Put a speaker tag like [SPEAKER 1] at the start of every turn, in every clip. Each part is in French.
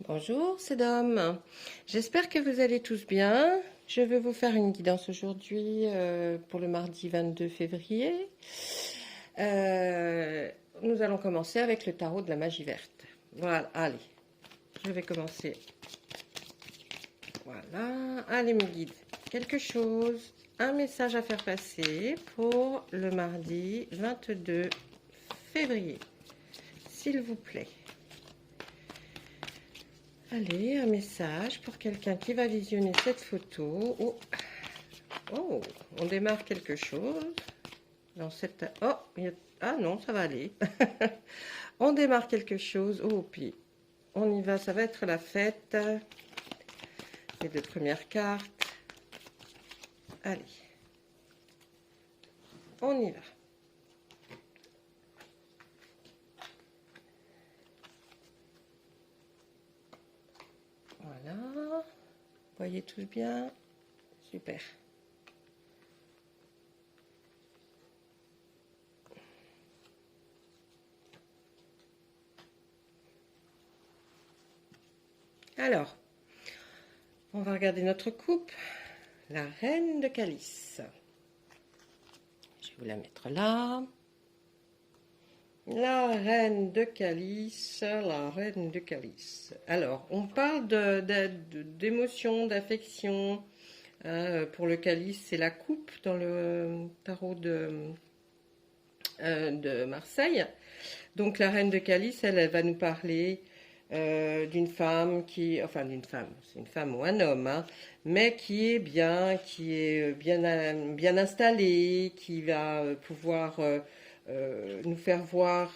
[SPEAKER 1] Bonjour, c'est Dom. J'espère que vous allez tous bien. Je vais vous faire une guidance aujourd'hui pour le mardi 22 février. Euh, Nous allons commencer avec le tarot de la magie verte. Voilà, allez, je vais commencer. Voilà, allez mes guides. Quelque chose, un message à faire passer pour le mardi 22 février, s'il vous plaît. Allez, un message pour quelqu'un qui va visionner cette photo. Oh, oh, on démarre quelque chose. Dans cette... Oh, ah non, ça va aller. On démarre quelque chose. Oh, puis on y va, ça va être la fête. Les deux premières cartes. Allez, on y va. Voilà. Voyez tous bien. Super. Alors, on va regarder notre coupe. La reine de calice. Je vais vous la mettre là. La reine de calice, la reine de calice. Alors, on parle d'émotion, d'affection. Pour le calice, c'est la coupe dans le tarot de Marseille. Donc, la reine de calice, elle va nous parler d'une femme enfin d'une femme, c'est une femme ou un homme, hein, mais qui est bien installée, qui va pouvoir nous faire voir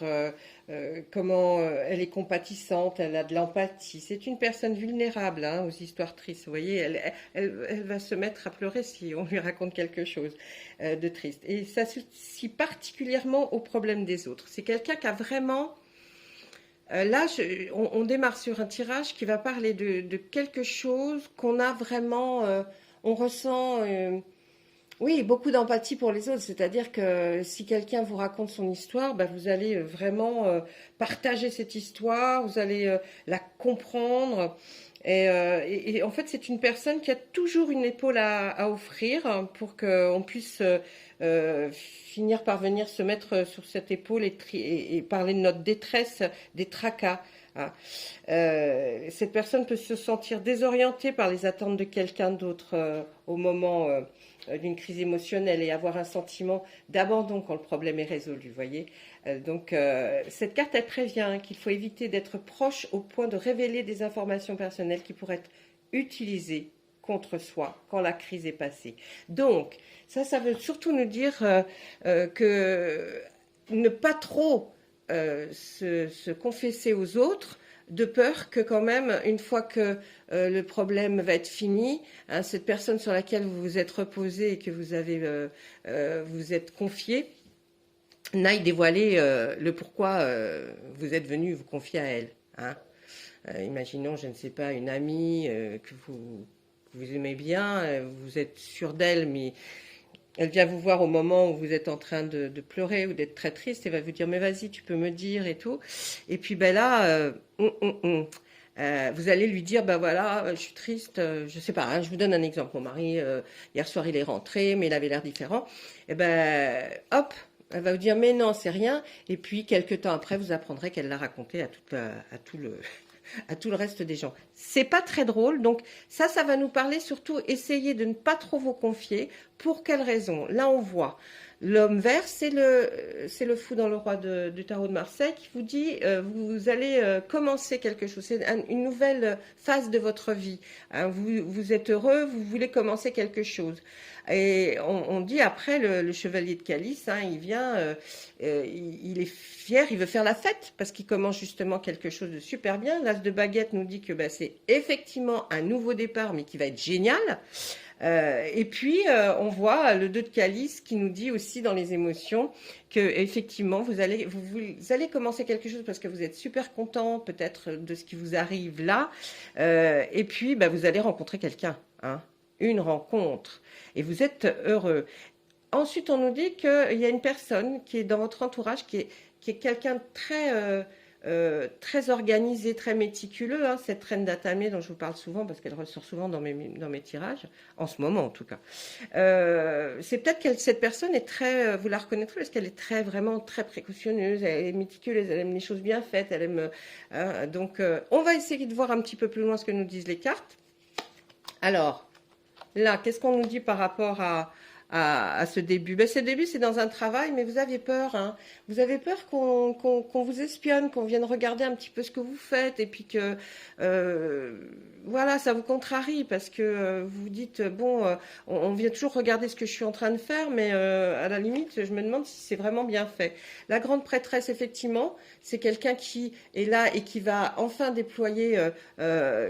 [SPEAKER 1] comment elle est compatissante, elle a de l'empathie. C'est une personne vulnérable, hein, aux histoires tristes. Vous voyez, elle va se mettre à pleurer si on lui raconte quelque chose de triste. Et ça s'associe particulièrement aux problèmes des autres. C'est quelqu'un qui a vraiment... là, on démarre sur un tirage qui va parler de quelque chose qu'on a vraiment... on ressent... oui, beaucoup d'empathie pour les autres, c'est-à-dire que si quelqu'un vous raconte son histoire, bah, vous allez vraiment partager cette histoire, vous allez la comprendre. Et en fait, c'est une personne qui a toujours une épaule à offrir pour qu'on puisse finir par venir se mettre sur cette épaule et parler de notre détresse, des tracas. Hein. Cette personne peut se sentir désorientée par les attentes de quelqu'un d'autre au moment d'une crise émotionnelle et avoir un sentiment d'abandon quand le problème est résolu, vous voyez. Donc cette carte, elle prévient qu'il faut éviter d'être proche au point de révéler des informations personnelles qui pourraient être utilisées contre soi quand la crise est passée. Donc ça veut surtout nous dire que ne pas trop se confesser aux autres, de peur que quand même, une fois que le problème va être fini, hein, cette personne sur laquelle vous vous êtes reposé et que vous êtes confié, n'aille dévoiler le pourquoi vous êtes venu vous confier à elle. Hein. Imaginons, je ne sais pas, une amie que vous aimez bien, vous êtes sûr d'elle, mais elle vient vous voir au moment où vous êtes en train de pleurer ou d'être très triste et va vous dire mais vas-y, tu peux me dire et tout. Et puis ben là, vous allez lui dire ben voilà, je suis triste, je sais pas, hein, je vous donne un exemple. Mon mari hier soir il est rentré, mais il avait l'air différent. Et ben hop, elle va vous dire mais non, c'est rien. Et puis quelques temps après, vous apprendrez qu'elle l'a raconté à tout le reste des gens. C'est pas très drôle, donc ça va nous parler surtout, essayez de ne pas trop vous confier. Pour quelle raison? Là, on voit l'homme vert, c'est le fou dans le roi du tarot de Marseille qui vous dit, vous allez commencer quelque chose, c'est une nouvelle phase de votre vie. Hein, vous êtes heureux, vous voulez commencer quelque chose. Et on dit après, le chevalier de calice, hein, il vient, il est fier, il veut faire la fête parce qu'il commence justement quelque chose de super bien. L'as de baguette nous dit que bah, c'est effectivement un nouveau départ, mais qui va être génial. Et puis, on voit le 2 de calice qui nous dit aussi dans les émotions que effectivement vous allez commencer quelque chose parce que vous êtes super content peut-être de ce qui vous arrive là. Et puis, bah, vous allez rencontrer quelqu'un, hein, une rencontre. Et vous êtes heureux. Ensuite, on nous dit qu'il y a une personne qui est dans votre entourage, qui est quelqu'un de très très organisé, très méticuleux, hein, cette reine d'Atamé dont je vous parle souvent parce qu'elle ressort souvent dans mes tirages, en ce moment en tout cas. C'est peut-être que cette personne est très, vous la reconnaîtrez parce qu'elle est très, vraiment très précautionneuse, elle est méticuleuse, elle aime les choses bien faites, elle aime. Donc, on va essayer de voir un petit peu plus loin ce que nous disent les cartes. Alors, là, qu'est-ce qu'on nous dit par rapport à ce début? Ben, ce début, c'est dans un travail, mais vous aviez peur, hein. Vous avez peur qu'on vous espionne, qu'on vienne regarder un petit peu ce que vous faites, et puis que, euh, voilà, ça vous contrarie, parce que vous vous dites, bon, on vient toujours regarder ce que je suis en train de faire, mais à la limite, je me demande si c'est vraiment bien fait. La grande prêtresse, effectivement, c'est quelqu'un qui est là et qui va enfin déployer,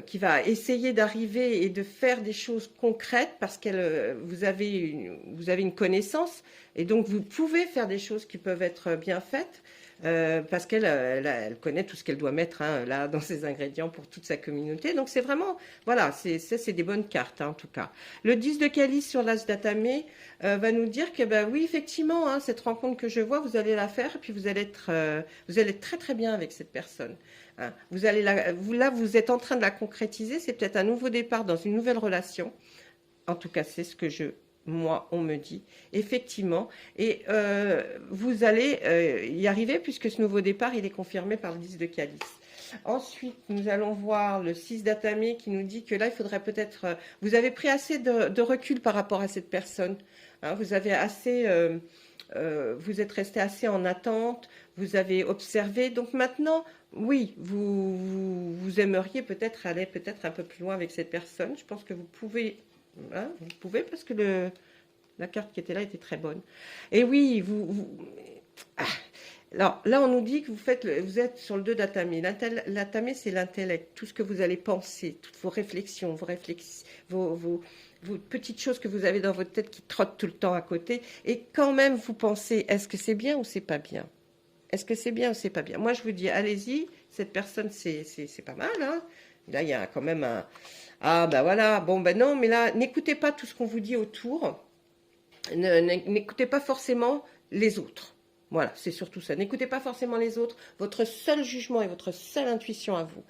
[SPEAKER 1] qui va essayer d'arriver et de faire des choses concrètes, parce qu'elle, vous avez une connaissance et donc vous pouvez faire des choses qui peuvent être bien faites parce qu'elle elle connaît tout ce qu'elle doit mettre, hein, là dans ses ingrédients pour toute sa communauté. Donc c'est vraiment, voilà, c'est des bonnes cartes, hein, en tout cas. Le 10 de calice sur l'as d'Atamé va nous dire que bah, oui, effectivement, hein, cette rencontre que je vois, vous allez la faire et puis vous allez être très très bien avec cette personne. Hein. Vous allez là, vous êtes en train de la concrétiser, c'est peut-être un nouveau départ dans une nouvelle relation. En tout cas, c'est ce que moi, on me dit, effectivement. Et vous allez y arriver puisque ce nouveau départ, il est confirmé par le 10 de calice. Ensuite, nous allons voir le 6 d'Atamé qui nous dit que là, il faudrait peut-être... vous avez pris assez de recul par rapport à cette personne. Hein, vous avez assez... vous êtes resté assez en attente, vous avez observé. Donc maintenant, oui, vous aimeriez peut-être aller peut-être un peu plus loin avec cette personne. Je pense que vous pouvez... Hein, vous pouvez parce que la carte qui était là était très bonne. Et oui, ah. Alors là, on nous dit que vous êtes sur le 2 d'Atamé. L'Atamé, c'est l'intellect, tout ce que vous allez penser, toutes vos réflexions, vos petites choses que vous avez dans votre tête qui trottent tout le temps à côté. Et quand même, vous pensez, est-ce que c'est bien ou c'est pas bien? Est-ce que c'est bien ou c'est pas bien? Moi, je vous dis, allez-y, cette personne, c'est pas mal, hein. Là, il y a quand même un... Ah, ben voilà, bon, ben non, mais là, n'écoutez pas tout ce qu'on vous dit autour. N'écoutez pas forcément les autres. Voilà, c'est surtout ça. N'écoutez pas forcément les autres. Votre seul jugement et votre seule intuition à vous.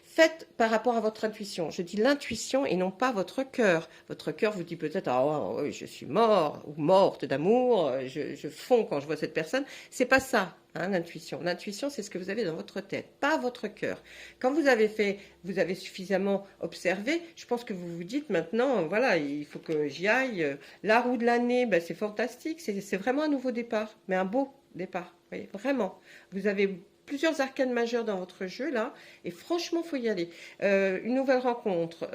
[SPEAKER 1] Faites par rapport à votre intuition. Je dis l'intuition et non pas votre cœur. Votre cœur vous dit peut-être ah oui, je suis mort ou morte d'amour, je fonds quand je vois cette personne. C'est pas ça, hein, l'intuition. L'intuition, c'est ce que vous avez dans votre tête, pas votre cœur. Quand vous avez suffisamment observé, je pense que vous vous dites maintenant, voilà, il faut que j'y aille. La roue de l'année, ben, c'est fantastique, c'est vraiment un nouveau départ, mais un beau départ, oui, vraiment. Vous avez plusieurs arcanes majeures dans votre jeu là, et franchement, faut y aller. Une nouvelle rencontre.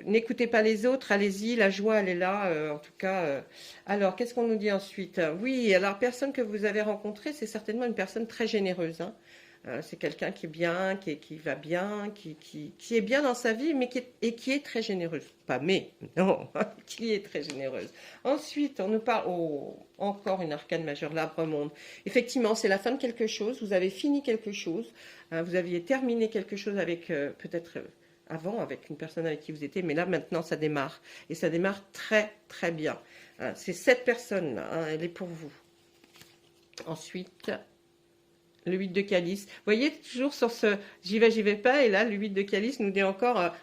[SPEAKER 1] N'écoutez pas les autres, allez-y, la joie elle est là, en tout cas. Alors, qu'est-ce qu'on nous dit ensuite? Oui, alors personne que vous avez rencontrée, c'est certainement une personne très généreuse. Hein. C'est quelqu'un qui est bien, qui va bien, qui est bien dans sa vie, mais qui est très généreuse. Pas mais, non, qui est très généreuse. Ensuite, on nous parle, encore une arcane majeure, l'arbre-monde. Effectivement, c'est la fin de quelque chose, vous avez fini quelque chose, hein, vous aviez terminé quelque chose avec, peut-être avant, avec une personne avec qui vous étiez, mais là, maintenant, ça démarre. Et ça démarre très, très bien. Hein, c'est cette personne-là, hein, elle est pour vous. Ensuite... le 8 de calice. Vous voyez, toujours sur ce j'y vais pas, et là, le 8 de calice nous dit encore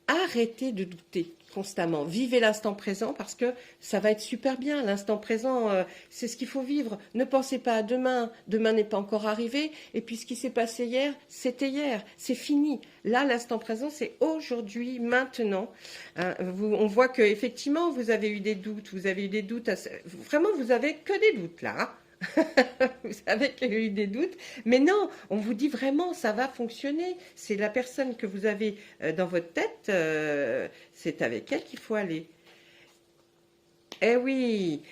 [SPEAKER 1] arrêtez de douter constamment. Vivez l'instant présent parce que ça va être super bien. L'instant présent, c'est ce qu'il faut vivre. Ne pensez pas à demain. Demain n'est pas encore arrivé. Et puis ce qui s'est passé hier, c'était hier. C'est fini. Là, l'instant présent, c'est aujourd'hui, maintenant. On voit que effectivement, vous avez eu des doutes. Vous avez eu des doutes. Vraiment, vous avez que des doutes là. Hein. Vous savez qu'il y a eu des doutes, mais non, on vous dit vraiment ça va fonctionner. C'est la personne que vous avez dans votre tête, c'est avec elle qu'il faut aller. Eh oui,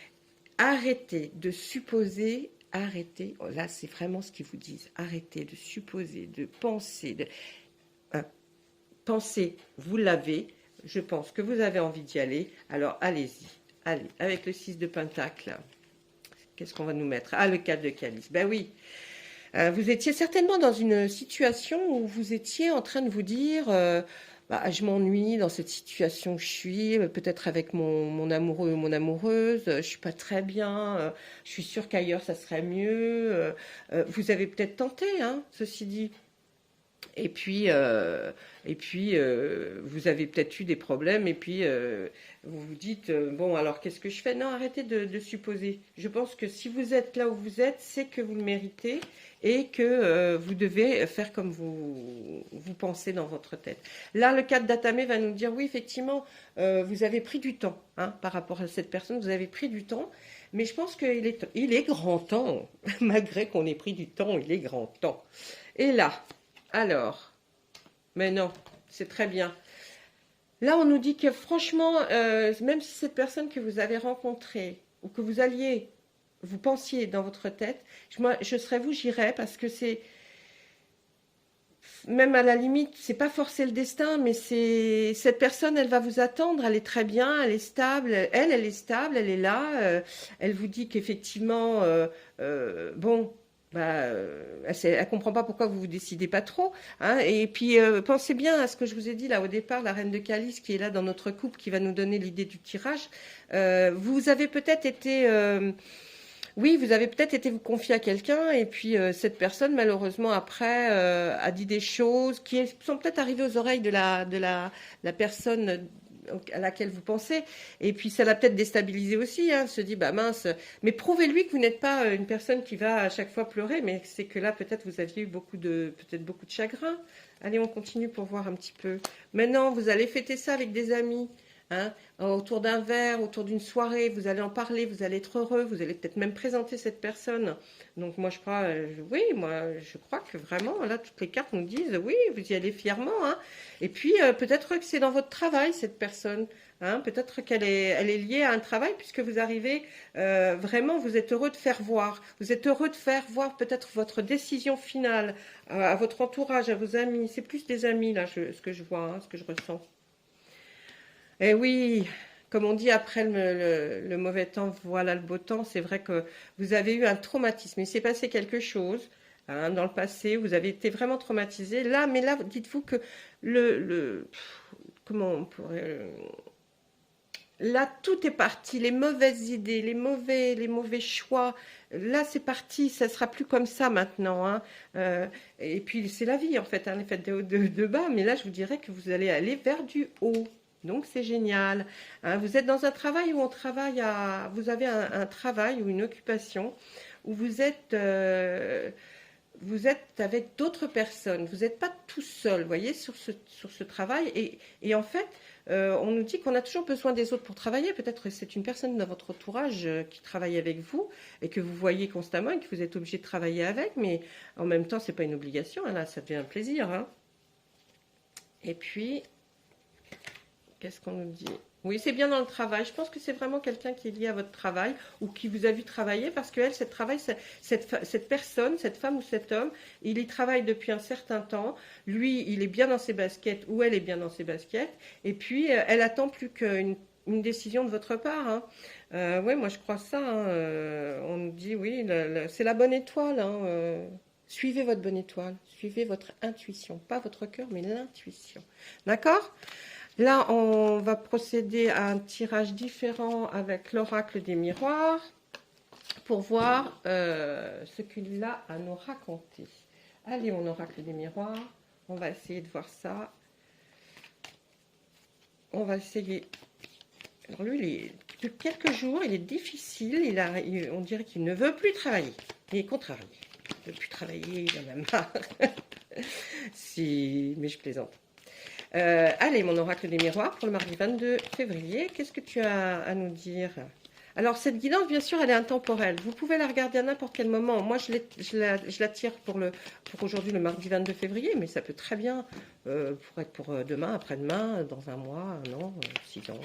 [SPEAKER 1] arrêtez de supposer, arrêtez, oh, là c'est vraiment ce qu'ils vous disent, arrêtez de supposer, de penser, penser, vous l'avez, je pense que vous avez envie d'y aller, alors allez-y, allez, avec le 6 de Pentacle. Qu'est-ce qu'on va nous mettre? Ah, le 4 de calice. Ben oui. Vous étiez certainement dans une situation où vous étiez en train de vous dire bah, je m'ennuie dans cette situation où je suis, peut-être avec mon amoureux ou mon amoureuse, je suis pas très bien, je suis sûre qu'ailleurs ça serait mieux. Vous avez peut-être tenté, hein, ceci dit. Et puis, vous avez peut-être eu des problèmes, et puis vous vous dites, bon, alors qu'est-ce que je fais? Non, arrêtez de supposer. Je pense que si vous êtes là où vous êtes, c'est que vous le méritez et que vous devez faire comme vous pensez dans votre tête. Là, le cas de Datame va nous dire, oui, effectivement, vous avez pris du temps, hein, par rapport à cette personne, vous avez pris du temps, mais je pense il est grand temps, malgré qu'on ait pris du temps, il est grand temps. Et là, alors, mais non, c'est très bien. Là, on nous dit que franchement, même si cette personne que vous avez rencontrée ou que vous pensiez dans votre tête, moi, je serais vous, j'irais parce que c'est, même à la limite, c'est pas forcer le destin, mais c'est cette personne, elle va vous attendre, elle est très bien, elle est stable, elle est stable, elle est là, elle vous dit qu'effectivement, bon. Bah, elle comprend pas pourquoi vous vous décidez pas trop, hein. Et puis pensez bien à ce que je vous ai dit là au départ, la reine de Calice qui est là dans notre couple, qui va nous donner l'idée du tirage. Vous avez peut-être été oui, vous avez peut-être été vous confier à quelqu'un et puis cette personne, malheureusement, après, a dit des choses qui sont peut-être arrivées aux oreilles de la personne à laquelle vous pensez. Et puis ça l'a peut-être déstabilisé aussi, hein, se dit, bah mince, mais prouvez-lui que vous n'êtes pas une personne qui va à chaque fois pleurer, mais c'est que là, peut-être vous aviez eu peut-être beaucoup de chagrin. Allez, on continue pour voir un petit peu. Maintenant, vous allez fêter ça avec des amis. Hein, autour d'un verre, autour d'une soirée, vous allez en parler, vous allez être heureux, vous allez peut-être même présenter cette personne. Donc moi je crois, oui, moi je crois que vraiment, là toutes les cartes nous disent, oui, vous y allez fièrement. Hein. Et puis peut-être que c'est dans votre travail cette personne. Hein, peut-être elle est liée à un travail puisque vous arrivez vraiment, vous êtes heureux de faire voir. Vous êtes heureux de faire voir peut-être votre décision finale à votre entourage, à vos amis. C'est plus des amis là, ce que je vois, hein, ce que je ressens. Eh oui, comme on dit, après le mauvais temps, voilà le beau temps. C'est vrai que vous avez eu un traumatisme. Il s'est passé quelque chose, hein, dans le passé. Vous avez été vraiment traumatisé. Là, mais là, dites-vous que comment on pourrait, là, tout est parti. Les mauvaises idées, les mauvais choix. Là, c'est parti. Ça sera plus comme ça maintenant, hein. Et puis, c'est la vie, en fait, hein, les fêtes de haut, de bas. Mais là, je vous dirais que vous allez aller vers du haut. Donc c'est génial. Hein, vous êtes dans un travail où vous avez un travail ou une occupation où vous êtes avec d'autres personnes. Vous n'êtes pas tout seul, vous voyez, sur ce travail. Et en fait, on nous dit qu'on a toujours besoin des autres pour travailler. Peut-être que c'est une personne dans votre entourage qui travaille avec vous et que vous voyez constamment et que vous êtes obligé de travailler avec. Mais en même temps, c'est pas une obligation. Hein, là, ça devient un plaisir. Hein. Et puis, qu'est-ce qu'on nous dit? Oui, c'est bien dans le travail. Je pense que c'est vraiment quelqu'un qui est lié à votre travail ou qui vous a vu travailler parce qu'elle, cette personne, cette femme ou cet homme, il y travaille depuis un certain temps. Lui, il est bien dans ses baskets ou elle est bien dans ses baskets. Et puis, elle attend plus qu'une décision de votre part. Hein. Oui, moi je crois ça. Hein. On nous dit, oui, c'est la bonne étoile. Hein. Suivez votre bonne étoile. Suivez votre intuition. Pas votre cœur, mais l'intuition. D'accord? Là, on va procéder à un tirage différent avec l'oracle des miroirs pour voir ce qu'il a à nous raconter. Allez, mon oracle des miroirs, on va essayer de voir ça. On va essayer. Alors lui, depuis quelques jours, il est difficile. On dirait qu'il ne veut plus travailler. Il est contrarié. Il ne veut plus travailler, il en a marre. Si, mais je plaisante. Allez, mon oracle des miroirs pour le mardi 22 février. Qu'est-ce que tu as à nous dire? Alors, cette guidance, bien sûr, elle est intemporelle. Vous pouvez la regarder à n'importe quel moment. Moi, je la tire pour aujourd'hui, le mardi 22 février, mais ça peut très bien pour être pour demain, après-demain, dans un mois, un an, 6 ans.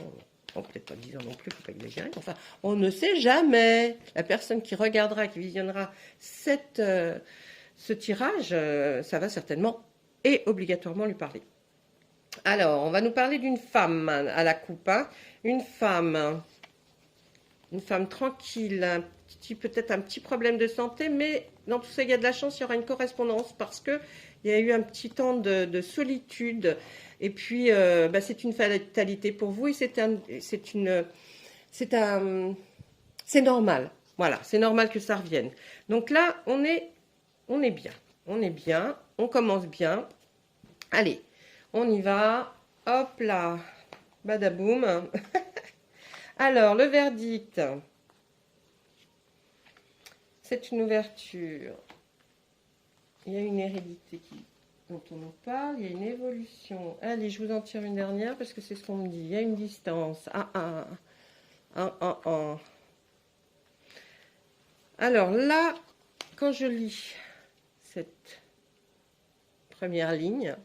[SPEAKER 1] Bon, peut-être pas 10 ans non plus, il ne faut pas exagérer. Enfin, on ne sait jamais. La personne qui regardera, qui visionnera ce tirage, ça va certainement et obligatoirement lui parler. Alors, on va nous parler d'une femme à la coupe. Hein. Une femme tranquille, peut-être un petit problème de santé, mais dans tout ça, il y a de la chance, il y aura une correspondance parce que Il y a eu un petit temps de solitude. Et puis, bah, c'est une fatalité pour vous et c'est normal. Voilà, c'est normal que ça revienne. Donc là, on est bien. On est bien. On commence bien. Allez, on y va. Hop là. Badaboum. Alors, le verdict. C'est une ouverture. Il y a une hérédité dont on nous parle. Il y a une évolution. Allez, je vous en tire une dernière parce que c'est ce qu'on me dit. Il y a une distance. Un. Alors là, quand je lis cette première ligne,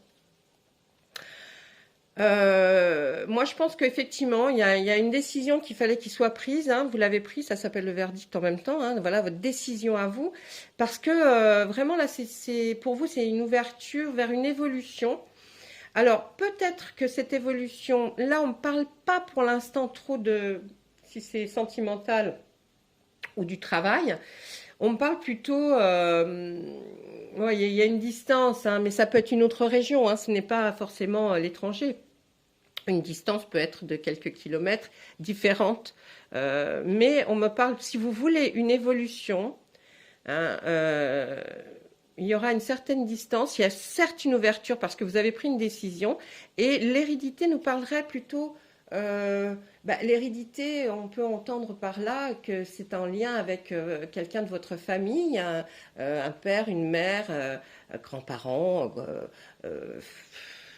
[SPEAKER 1] moi je pense qu'effectivement il y a une décision qu'il fallait qu'il soit prise, hein, vous l'avez prise, ça s'appelle le verdict en même temps, hein, voilà votre décision à vous, parce que vraiment là pour vous c'est une ouverture vers une évolution. Alors peut-être que cette évolution, là on ne parle pas pour l'instant trop de si c'est sentimental ou du travail, on me parle plutôt, ouais, il y a une distance, hein, mais ça peut être une autre région, hein, ce n'est pas forcément l'étranger. Une distance peut être de quelques kilomètres différente, mais on me parle, si vous voulez, une évolution, hein, il y aura une certaine distance, il y a certes une ouverture parce que vous avez pris une décision, et l'hérédité nous parlerait plutôt... l'hérédité, on peut entendre par là que c'est en lien avec quelqu'un de votre famille, un père, une mère, grands-parents.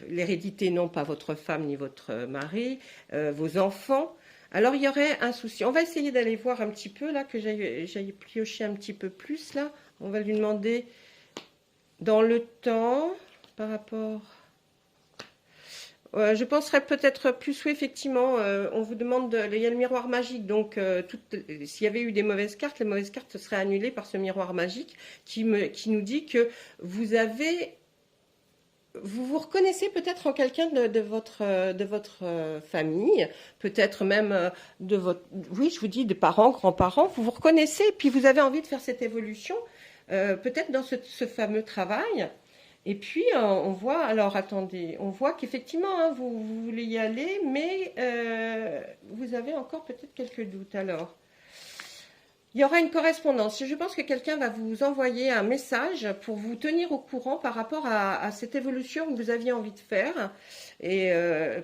[SPEAKER 1] L'hérédité, non pas votre femme ni votre mari, vos enfants. Alors il y aurait un souci. On va essayer d'aller voir un petit peu là, que j'aille piocher un petit peu plus là. On va lui demander dans le temps par rapport... je penserais peut-être plus, oui, effectivement, on vous demande, il y a le miroir magique, donc s'il y avait eu des mauvaises cartes, les mauvaises cartes seraient annulées par ce miroir magique qui nous dit que vous vous reconnaissez peut-être en quelqu'un de votre famille, peut-être même de votre, oui, je vous dis, de parents, grands-parents, vous vous reconnaissez, et puis vous avez envie de faire cette évolution, peut-être dans ce fameux travail. Et puis, on voit, alors attendez, on voit qu'effectivement, hein, vous voulez y aller, mais vous avez encore peut-être quelques doutes. Alors, il y aura une correspondance. Je pense que quelqu'un va vous envoyer un message pour vous tenir au courant par rapport à cette évolution que vous aviez envie de faire et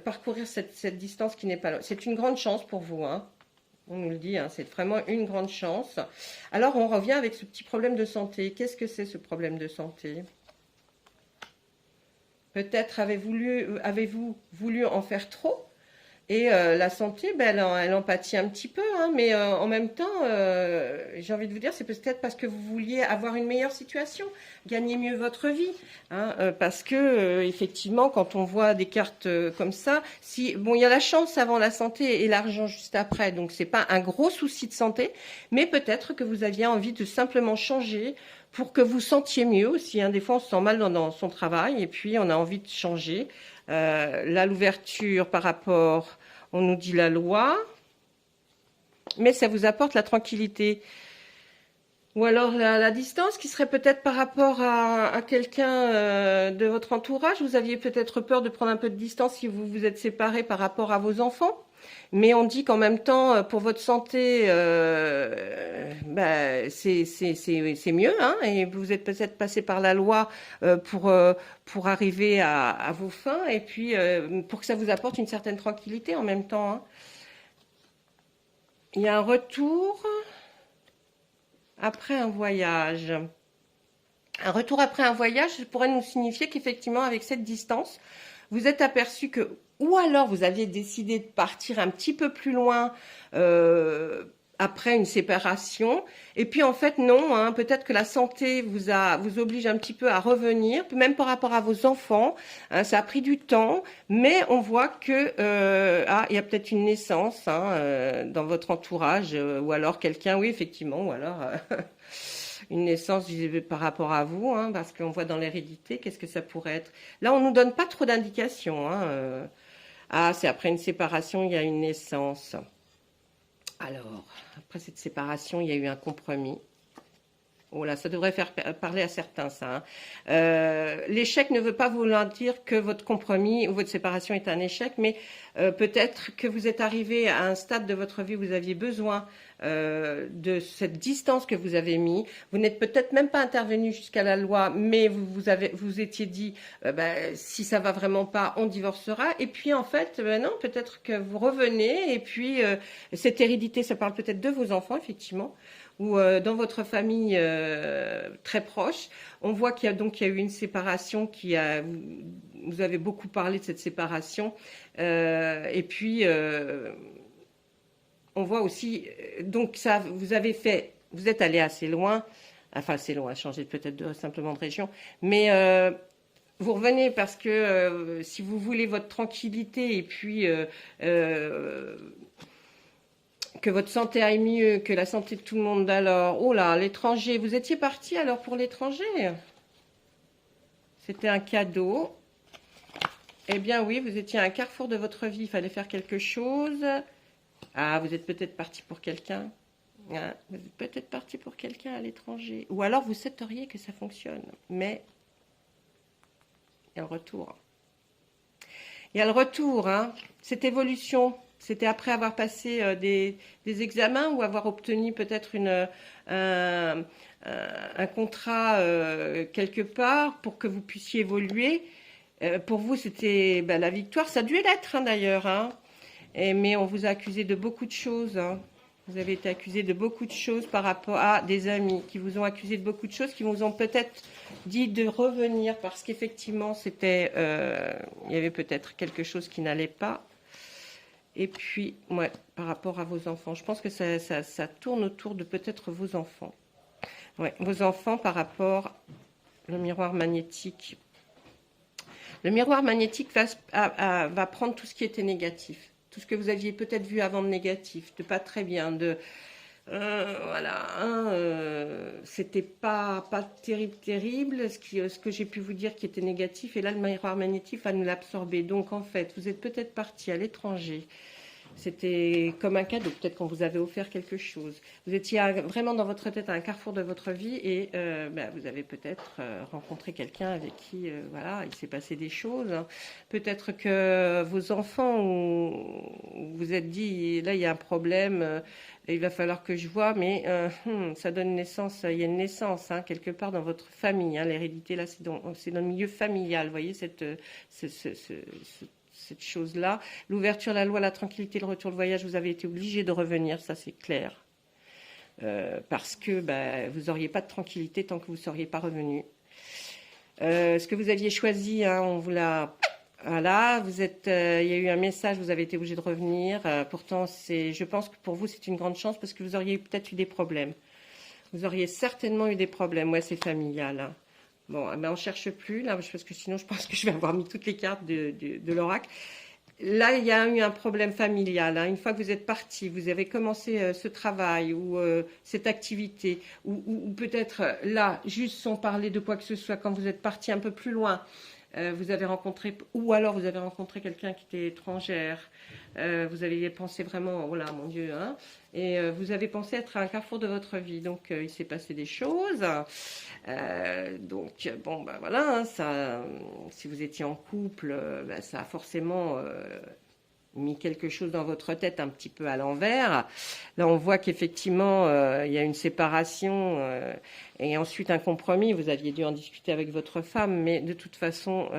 [SPEAKER 1] parcourir cette distance qui n'est pas là. C'est une grande chance pour vous, hein. On nous le dit, hein, c'est vraiment une grande chance. Alors, on revient avec ce petit problème de santé. Qu'est-ce que c'est ce problème de santé ? Peut-être avez-vous voulu en faire trop et la santé, ben, elle en pâtit un petit peu, hein, mais en même temps, j'ai envie de vous dire, c'est peut-être parce que vous vouliez avoir une meilleure situation, gagner mieux votre vie, hein, parce que effectivement, quand on voit des cartes comme ça, bon, il y a la chance avant la santé et l'argent juste après, donc c'est pas un gros souci de santé, mais peut-être que vous aviez envie de simplement changer pour que vous sentiez mieux aussi, hein. Des fois, on se sent mal dans son travail et puis on a envie de changer. Là, l'ouverture par rapport, on nous dit la loi, mais ça vous apporte la tranquillité. Ou alors la distance qui serait peut-être par rapport à quelqu'un de votre entourage. Vous aviez peut-être peur de prendre un peu de distance si vous vous êtes séparés par rapport à vos enfants. Mais on dit qu'en même temps, pour votre santé, c'est mieux, hein, et vous êtes peut-être passé par la loi pour arriver à vos fins, et puis pour que ça vous apporte une certaine tranquillité en même temps, hein. Il y a un retour après un voyage. Un retour après un voyage pourrait nous signifier qu'effectivement, avec cette distance, vous êtes aperçu que, ou alors vous aviez décidé de partir un petit peu plus loin après une séparation, et puis en fait non, hein, peut-être que la santé vous oblige un petit peu à revenir, même par rapport à vos enfants, hein, ça a pris du temps, mais on voit que il y a peut-être une naissance, hein, dans votre entourage, ou alors quelqu'un, oui effectivement, ou alors une naissance par rapport à vous, hein, parce qu'on voit dans l'hérédité, qu'est-ce que ça pourrait être. Là, on nous donne pas trop d'indications, hein. C'est après une séparation, il y a une naissance. Alors, après cette séparation, il y a eu un compromis. Oh là, ça devrait faire parler à certains, ça. Hein. L'échec ne veut pas vouloir dire que votre compromis ou votre séparation est un échec, mais peut-être que vous êtes arrivé à un stade de votre vie où vous aviez besoin de cette distance que vous avez mis. Vous n'êtes peut-être même pas intervenu jusqu'à la loi, mais vous étiez dit, si ça va vraiment pas, on divorcera. Et puis en fait, non, peut-être que vous revenez. Et puis cette hérédité, ça parle peut-être de vos enfants, effectivement, ou dans votre famille très proche. On voit qu'il y a eu une séparation vous avez beaucoup parlé de cette séparation. Et puis on voit aussi, donc ça, vous êtes allé assez loin, enfin assez loin, changer peut-être simplement de région, mais vous revenez parce que si vous voulez votre tranquillité et puis que votre santé aille mieux que la santé de tout le monde, alors, oh là, l'étranger, vous étiez parti alors pour l'étranger? C'était un cadeau. Eh bien oui, vous étiez à un carrefour de votre vie, il fallait faire quelque chose. Ah, vous êtes peut-être parti pour quelqu'un. Hein, vous êtes peut-être parti pour quelqu'un à l'étranger. Ou alors vous souhaiteriez que ça fonctionne. Mais il y a le retour. Il y a le retour, hein. Cette évolution, c'était après avoir passé des examens ou avoir obtenu peut-être un contrat quelque part pour que vous puissiez évoluer. Pour vous, c'était la victoire. Ça a dû l'être, hein, d'ailleurs. Hein. Mais on vous a accusé de beaucoup de choses. Hein. Vous avez été accusé de beaucoup de choses par rapport à des amis qui vous ont accusé de beaucoup de choses, qui vous ont peut-être dit de revenir parce qu'effectivement, il y avait peut-être quelque chose qui n'allait pas. Et puis, ouais, par rapport à vos enfants, je pense que ça tourne autour de peut-être vos enfants. Ouais, vos enfants par rapport au miroir magnétique. Le miroir magnétique va prendre tout ce qui était négatif. Tout ce que vous aviez peut-être vu avant de négatif, de pas très bien, c'était pas terrible, ce que j'ai pu vous dire qui était négatif, et là le miroir magnétique va nous l'absorber. Donc en fait, vous êtes peut-être parti à l'étranger. C'était comme un cadeau, peut-être qu'on vous avait offert quelque chose. Vous étiez vraiment dans votre tête à un carrefour de votre vie et vous avez peut-être rencontré quelqu'un avec qui, il s'est passé des choses. Peut-être que vos enfants, vous vous êtes dit, là, il y a un problème, il va falloir que je vois, mais ça donne naissance, il y a une naissance, hein, quelque part dans votre famille. Hein, l'hérédité, là, c'est dans le milieu familial, vous voyez, cette chose-là. L'ouverture, la loi, la tranquillité, le retour, le voyage, vous avez été obligé de revenir, ça c'est clair. Parce que vous n'auriez pas de tranquillité tant que vous ne seriez pas revenu. Ce que vous aviez choisi, hein, on vous l'a... Voilà, il y a eu un message, vous avez été obligé de revenir. Pourtant, je pense que pour vous, c'est une grande chance parce que vous auriez peut-être eu des problèmes. Vous auriez certainement eu des problèmes. Ouais, c'est familial. Hein. Bon, on ne cherche plus, là, parce que sinon, je pense que je vais avoir mis toutes les cartes de l'oracle. Là, il y a eu un problème familial. Hein. Une fois que vous êtes parti, vous avez commencé ce travail ou cette activité, ou peut-être là, juste sans parler de quoi que ce soit, quand vous êtes parti un peu plus loin, vous avez rencontré quelqu'un qui était étrangère. Vous avez pensé vraiment, oh là, mon Dieu, hein, et vous avez pensé être à un carrefour de votre vie. Donc, il s'est passé des choses. Donc, bon, voilà, hein, si vous étiez en couple, ça a forcément mis quelque chose dans votre tête un petit peu à l'envers. Là, on voit qu'effectivement, il y a une séparation et ensuite un compromis. Vous aviez dû en discuter avec votre femme, mais de toute façon,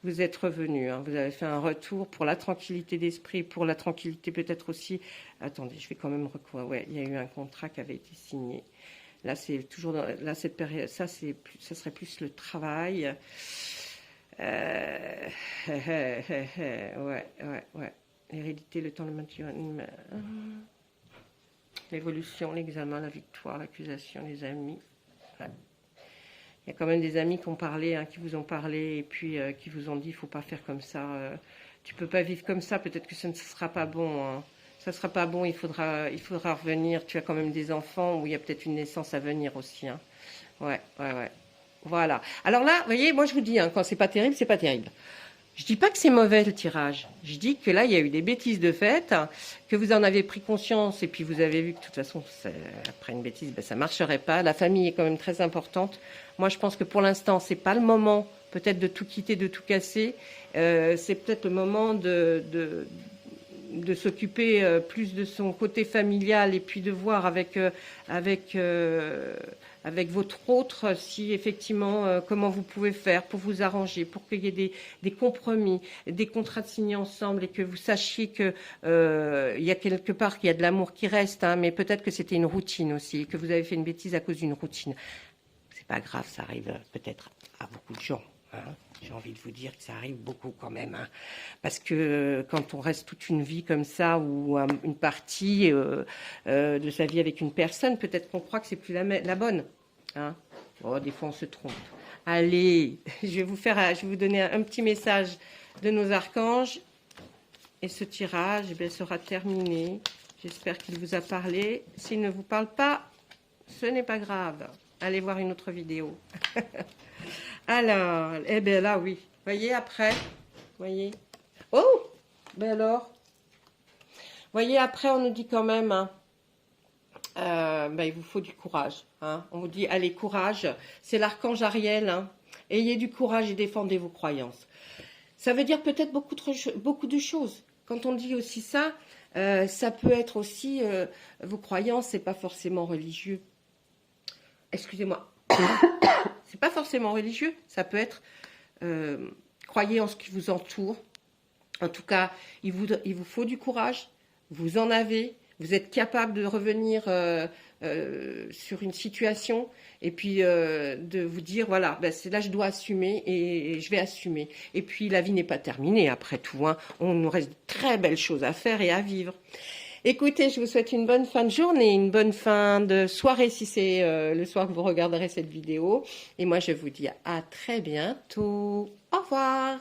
[SPEAKER 1] vous êtes revenu. Hein. Vous avez fait un retour pour la tranquillité d'esprit, pour la tranquillité peut-être aussi. Attendez, je vais quand même recourir. Ouais, il y a eu un contrat qui avait été signé. Là, c'est toujours là cette période. Ça serait plus le travail. Ouais. L'hérédité, le temps, le maintien, l'évolution, l'examen, la victoire, l'accusation, les amis. Ouais. Il y a quand même des amis qui ont parlé, hein, qui vous ont parlé et puis qui vous ont dit, il faut pas faire comme ça. Tu peux pas vivre comme ça. Peut-être que ça ne sera pas bon. Hein. Ça ne sera pas bon. Il faudra revenir. Tu as quand même des enfants où il y a peut-être une naissance à venir aussi. Hein. Ouais. Voilà. Alors là, vous voyez, moi je vous dis, hein, quand c'est pas terrible, c'est pas terrible. Je dis pas que c'est mauvais le tirage. Je dis que là, il y a eu des bêtises de fait, que vous en avez pris conscience et puis vous avez vu que de toute façon, après une bêtise, ben, ça marcherait pas. La famille est quand même très importante. Moi, je pense que pour l'instant, c'est pas le moment peut-être de tout quitter, de tout casser. C'est peut-être le moment de s'occuper plus de son côté familial et puis de voir avec votre autre si effectivement comment vous pouvez faire pour vous arranger, pour qu'il y ait des compromis, des contrats de signer ensemble et que vous sachiez que il y a quelque part qu'il y a de l'amour qui reste, hein, mais peut-être que c'était une routine aussi, que vous avez fait une bêtise à cause d'une routine. C'est pas grave, ça arrive peut-être à beaucoup de gens. Hein. J'ai envie de vous dire que ça arrive beaucoup quand même. Hein. Parce que quand on reste toute une vie comme ça, ou une partie de sa vie avec une personne, peut-être qu'on croit que c'est plus la bonne. Hein. Oh, des fois, on se trompe. Allez, je vais vous donner un petit message de nos archanges. Et ce tirage eh bien, sera terminé. J'espère qu'il vous a parlé. S'il ne vous parle pas, ce n'est pas grave. Allez voir une autre vidéo. Alors, eh bien là, oui. Voyez, après, voyez. Oh, ben alors. Voyez, après, on nous dit quand même, hein, ben, il vous faut du courage. Hein. On vous dit, allez, courage. C'est l'archange Ariel. Hein. Ayez du courage et défendez vos croyances. Ça veut dire peut-être beaucoup de choses. Quand on dit aussi ça, ça peut être aussi, vos croyances, c'est pas forcément religieux. Excusez-moi. C'est pas forcément religieux, ça peut être croyez en ce qui vous entoure. En tout cas, il vous faut du courage, vous en avez, vous êtes capable de revenir sur une situation et puis de vous dire voilà, ben, c'est là je dois assumer et je vais assumer. Et puis la vie n'est pas terminée après tout, hein. On nous reste de très belles choses à faire et à vivre. Écoutez, je vous souhaite une bonne fin de journée, une bonne fin de soirée si c'est le soir que vous regarderez cette vidéo. Et moi, je vous dis à très bientôt. Au revoir.